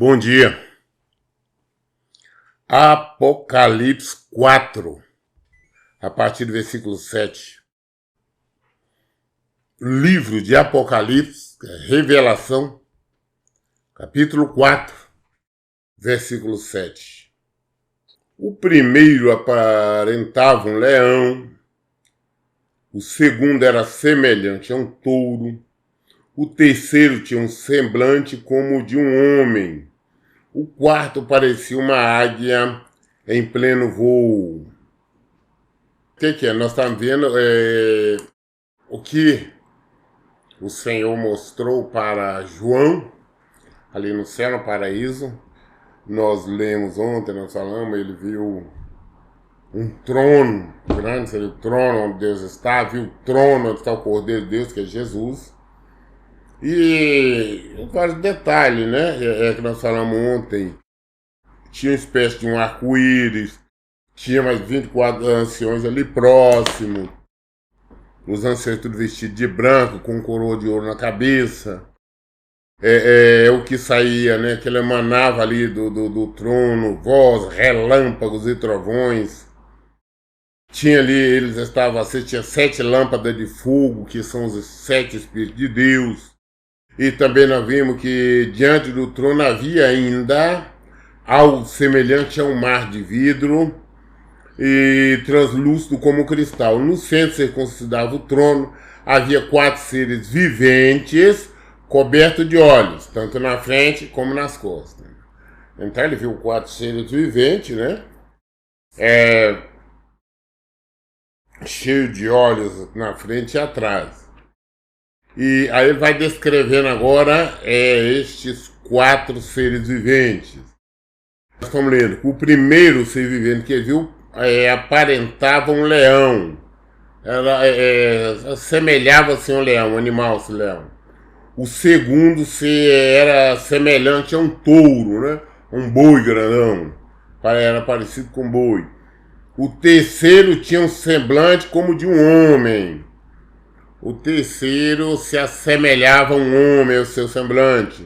Bom dia. Apocalipse 4, a partir do versículo 7. Livro de Apocalipse, Revelação, capítulo 4, versículo 7. O primeiro aparentava um leão, o segundo era semelhante a um touro, o terceiro tinha um semblante como o de um homem, o quarto parecia uma águia em pleno voo. O que é? Nós estamos vendo o que o Senhor mostrou para João, ali no céu, no paraíso. Nós lemos ontem, nós falamos, ele viu um trono grande, seria o trono onde Deus está, viu o trono onde está o Cordeiro de Deus, que é Jesus. E vários detalhes, né? É que nós falamos ontem. Tinha uma espécie de um arco-íris, tinha mais 24 anciões ali próximo. Os anciões tudo vestidos de branco, com coroa de ouro na cabeça. O que saía, né? Que ele emanava ali do trono, voz, relâmpagos e trovões. Tinha ali, tinha 7 lâmpadas de fogo, que são os 7 Espíritos de Deus. E também nós vimos que diante do trono havia ainda algo semelhante a um mar de vidro e translúcido como cristal. No centro se considerava o trono, havia 4 seres viventes cobertos de olhos, tanto na frente como nas costas. Então ele viu 4 seres viventes, né? Cheio de olhos na frente e atrás. E aí ele vai descrevendo agora estes 4 seres viventes. Nós estamos lendo. O primeiro ser vivente que ele viu aparentava um leão. Assemelhava-se a um leão, um animal, esse leão. O segundo era semelhante a um touro, né? Um boi grandão. Era parecido com um boi. O terceiro tinha um semblante como de um homem. O terceiro se assemelhava a um homem, o seu semblante.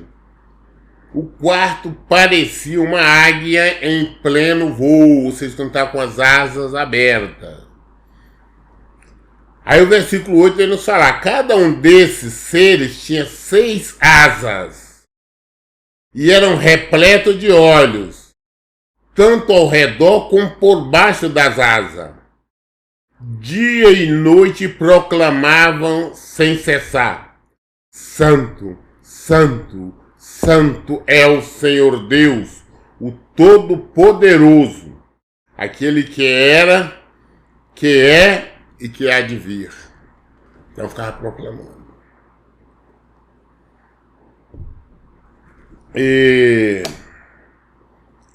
O quarto parecia uma águia em pleno voo, ou seja, quando estava com as asas abertas. Aí o versículo 8 vem nos falar, cada um desses seres tinha 6 asas, e eram repletos de olhos, tanto ao redor como por baixo das asas. Dia e noite proclamavam sem cessar: Santo, Santo, Santo é o Senhor Deus, o Todo-Poderoso, aquele que era, que é e que há de vir. Então ficava proclamando.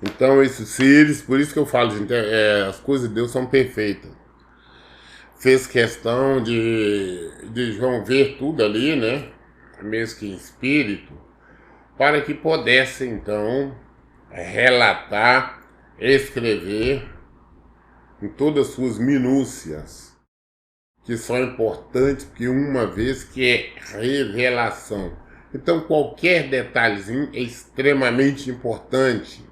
Então esses seres, por isso que eu falo, gente, as coisas de Deus são perfeitas. Fez questão de João ver tudo ali, né? Mesmo que em espírito, para que pudesse, então, relatar, escrever em todas as suas minúcias, que são importantes, porque uma vez que é revelação. Então, qualquer detalhezinho é extremamente importante.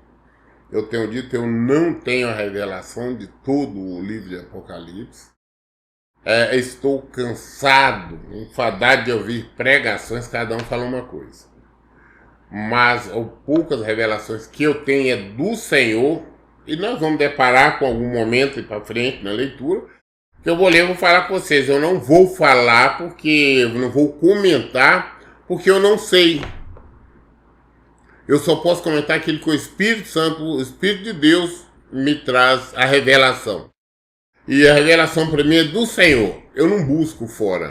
Eu tenho dito, eu não tenho a revelação de todo o livro de Apocalipse. Estou cansado, enfadado de ouvir pregações, cada um fala uma coisa. Mas poucas revelações que eu tenho é do Senhor, e nós vamos deparar com algum momento para frente na leitura, que eu vou ler e vou falar com vocês. Eu não vou falar porque eu não vou comentar, porque eu não sei. Eu só posso comentar aquilo que o Espírito Santo, o Espírito de Deus, me traz a revelação. E a revelação para mim é do Senhor. Eu não busco fora.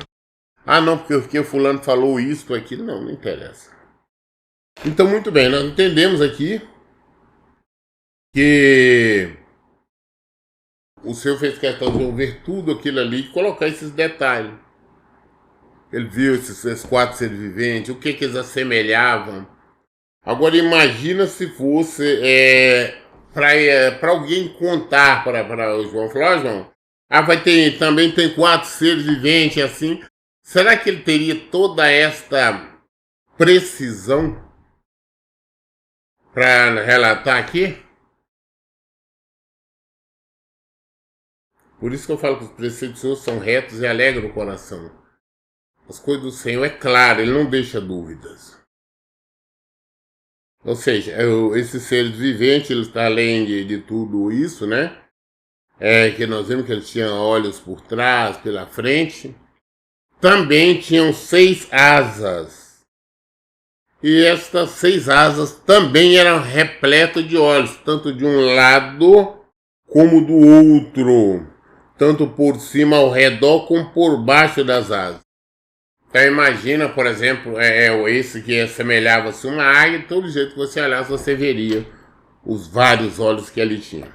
Ah, não, porque o fulano falou isso, aquilo. Não interessa. Então, muito bem, nós entendemos aqui que o Senhor fez questão de ver tudo aquilo ali e colocar esses detalhes. Ele viu esses 4 seres viventes, o que eles assemelhavam. Agora, imagina se fosse para alguém contar para o João. Falar, João, também tem 4 seres viventes assim. Será que ele teria toda esta precisão? para relatar aqui. Por isso que eu falo que os preceitos do Senhor são retos e alegram o coração. As coisas do Senhor é claro, Ele não deixa dúvidas. Ou seja, esses seres viventes, eles estão além de tudo isso, né? Que nós vimos que eles tinham olhos por trás, pela frente. Também tinham 6 asas. E estas 6 asas também eram repletas de olhos, tanto de um lado como do outro. Tanto por cima ao redor como por baixo das asas. Então imagina, por exemplo, esse que assemelhava-se uma águia, todo jeito que você olhasse, você veria os vários olhos que ele tinha.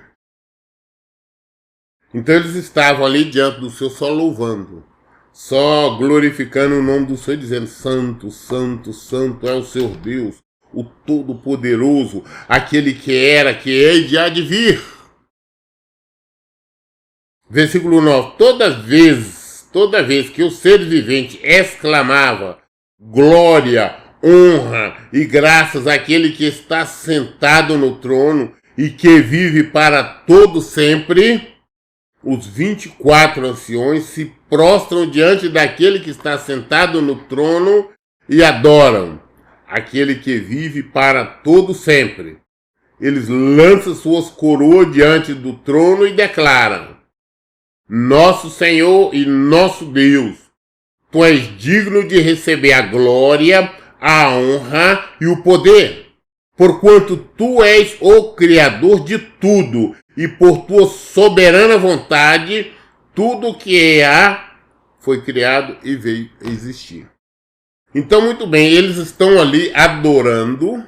Então eles estavam ali diante do Senhor só louvando, só glorificando o nome do Senhor, dizendo: Santo, Santo, Santo é o Senhor Deus, o Todo-Poderoso, aquele que era, que é e de há de vir. Versículo 9. Toda vez que o ser vivente exclamava glória, honra e graças àquele que está sentado no trono e que vive para todo sempre, os 24 anciões se prostram diante daquele que está sentado no trono e adoram aquele que vive para todo sempre. Eles lançam suas coroas diante do trono e declaram: Nosso Senhor e nosso Deus, Tu és digno de receber a glória, a honra e o poder, porquanto Tu és o Criador de tudo, e por Tua soberana vontade, tudo que há foi criado e veio a existir. Então, muito bem, eles estão ali adorando,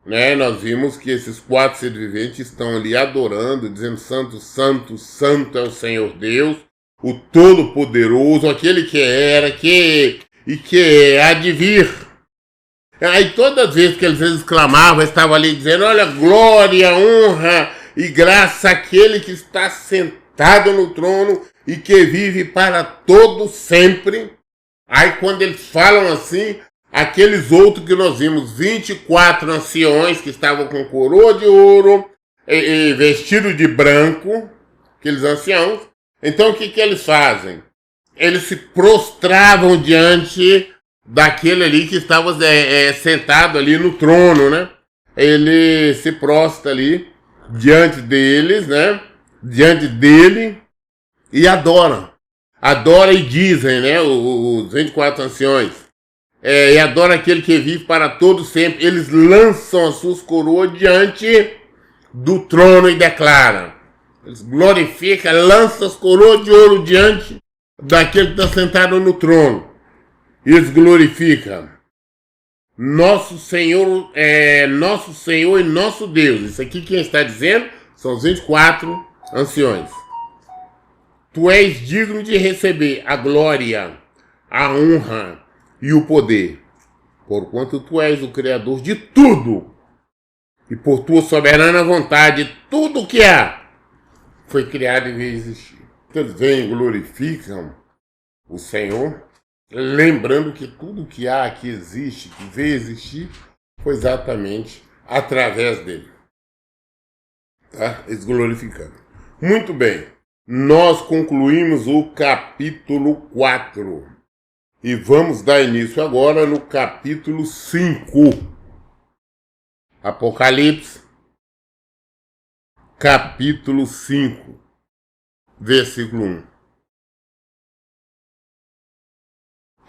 né? Nós vimos que esses 4 seres viventes estão ali adorando, dizendo: Santo, Santo, Santo é o Senhor Deus, o Todo-Poderoso, aquele que era, que há de vir. Aí todas as vezes que eles exclamavam, estavam ali dizendo: olha, glória, honra e graça àquele que está sentado no trono e que vive para todo sempre. Aí quando eles falam assim, aqueles outros que nós vimos, 24 anciões que estavam com coroa de ouro e vestido de branco, aqueles anciãos. Então o que eles fazem? Eles se prostravam diante daquele ali que estava sentado ali no trono, né? Ele se prostra ali diante deles, né? Diante dele e adora. Adora e dizem, né? Os 24 anciões. E adora aquele que vive para todo sempre. Eles lançam as suas coroas diante do trono e declaram. Eles glorificam, lançam as coroas de ouro diante daquele que está sentado no trono. E eles glorificam. Nosso Senhor e nosso Deus. Isso aqui quem está dizendo são os 24 anciões. Tu és digno de receber a glória, a honra e o poder, porquanto tu és o Criador de tudo, e por tua soberana vontade, tudo o que há foi criado e veio existir. Então eles vêm e glorificam o Senhor, lembrando que tudo que há, que existe, que veio existir, foi exatamente através dele. Tá? Eles glorificando. Muito bem, nós concluímos o capítulo 4. E vamos dar início agora no capítulo 5. Apocalipse, capítulo 5, versículo 1.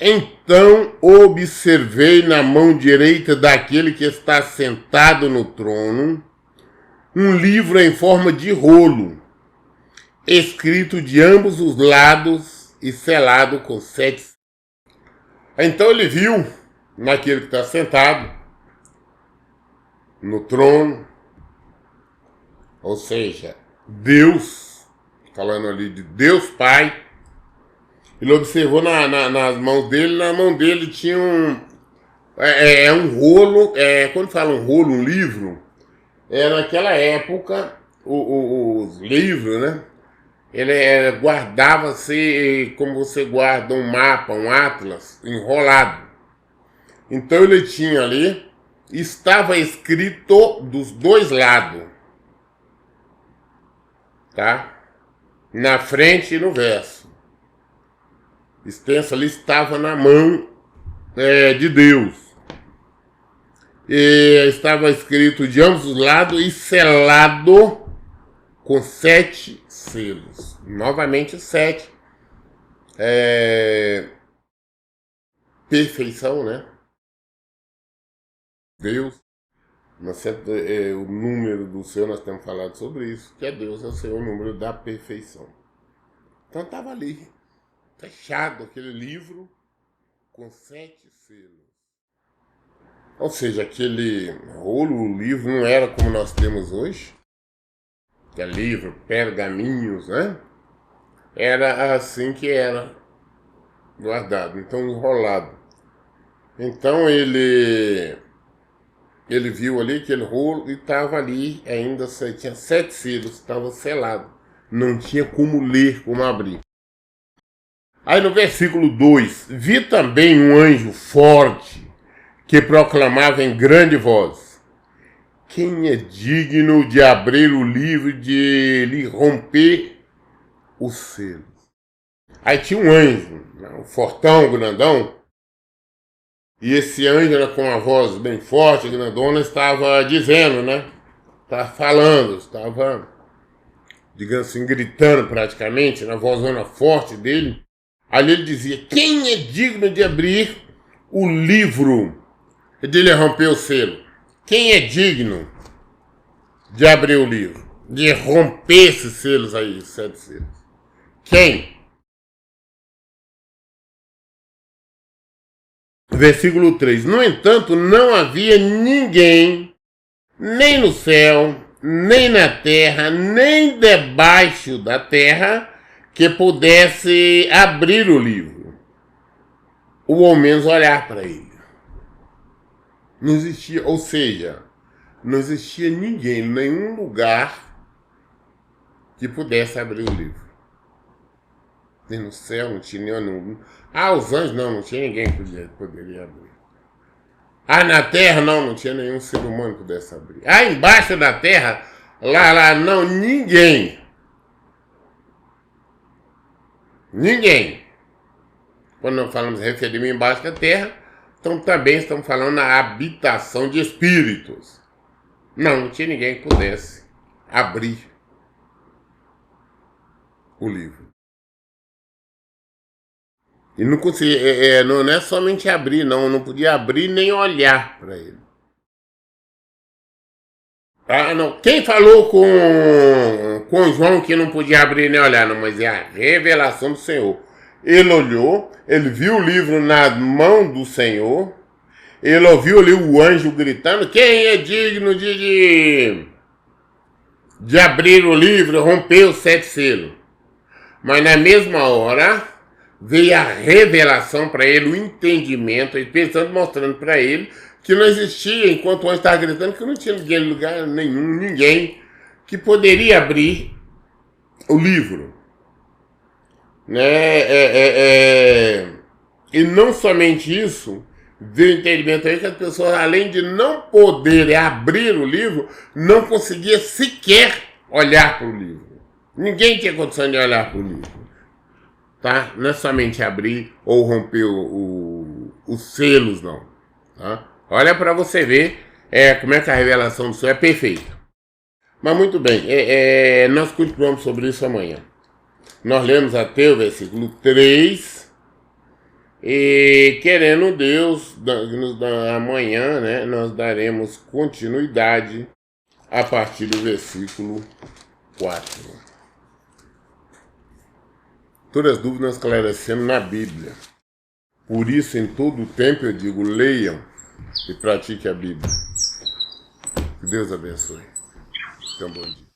Então observei na mão direita daquele que está sentado no trono um livro em forma de rolo, escrito de ambos os lados e selado com 7. Então ele viu naquele que está sentado no trono, ou seja, Deus, falando ali de Deus Pai. Ele observou nas mãos dele, na mão dele tinha um rolo, quando fala um rolo, um livro, naquela época, os livros, né? Ele guardava-se como você guarda um mapa, um atlas, enrolado. Então ele tinha ali estava escrito dos dois lados, tá? Na frente e no verso. Extenso ali estava na mão de Deus. E estava escrito de ambos os lados e selado com 7 selos. Novamente 7. Perfeição, né? Deus. O número do Senhor, nós temos falado sobre isso, que é Deus, é o Senhor, o número da perfeição. Então estava ali, fechado aquele livro com 7 selos. Ou seja, aquele rolo, o livro, não era como nós temos hoje, que é livro, pergaminhos, né? Era assim que era guardado, então enrolado. Então ele viu ali aquele rolo e estava ali, ainda tinha 7 selos, estava selado. Não tinha como ler, como abrir. Aí no versículo 2, vi também um anjo forte que proclamava em grande voz: quem é digno de abrir o livro, de lhe romper os selos? Aí tinha um anjo, um fortão, grandão, e esse anjo era com uma voz bem forte, grandona, estava dizendo, né? Estava falando, estava, digamos assim, gritando praticamente, na vozona forte dele. Ali ele dizia: quem é digno de abrir o livro, de lhe romper o selo? Quem é digno de abrir o livro, de romper esses selos aí, 7 selos? Quem? Versículo 3. No entanto, não havia ninguém, nem no céu, nem na terra, nem debaixo da terra, que pudesse abrir o livro, ou ao menos olhar para ele. Não existia, ou seja, não existia ninguém, nenhum lugar que pudesse abrir o livro. Nem no céu, não tinha nenhum. Os anjos não tinha ninguém que poderia abrir. Na terra não tinha nenhum ser humano que pudesse abrir. Embaixo da terra, lá não, ninguém. Ninguém. Quando nós falamos referimos embaixo da terra, então também estamos falando na habitação de espíritos. Não tinha ninguém que pudesse abrir o livro. E não conseguia, não é somente abrir, não podia abrir nem olhar para ele. Não. Quem falou com João que não podia abrir nem olhar? Não, mas é a revelação do Senhor. Ele olhou, ele viu o livro na mão do Senhor, ele ouviu ali o anjo gritando: quem é digno de abrir o livro, romper os 7 selos? Mas na mesma hora veio a revelação para ele, o entendimento, ele pensando, mostrando para ele que não existia, enquanto o anjo estava gritando, que não tinha lugar nenhum, ninguém que poderia abrir o livro. E não somente isso, veio o entendimento aí que as pessoas, além de não poderem abrir o livro, não conseguia sequer olhar para o livro. Ninguém tinha condição de olhar para o livro. Tá? Não é somente abrir ou romper os selos, não. Tá? Olha para você ver como é que a revelação do Senhor é perfeita. Mas muito bem, nós continuamos sobre isso amanhã. Nós lemos até o versículo 3 e, querendo Deus, amanhã, né, nós daremos continuidade a partir do versículo 4. Todas as dúvidas esclarecendo na Bíblia. Por isso, em todo o tempo, eu digo, leiam e pratiquem a Bíblia. Que Deus abençoe. Então, bom dia.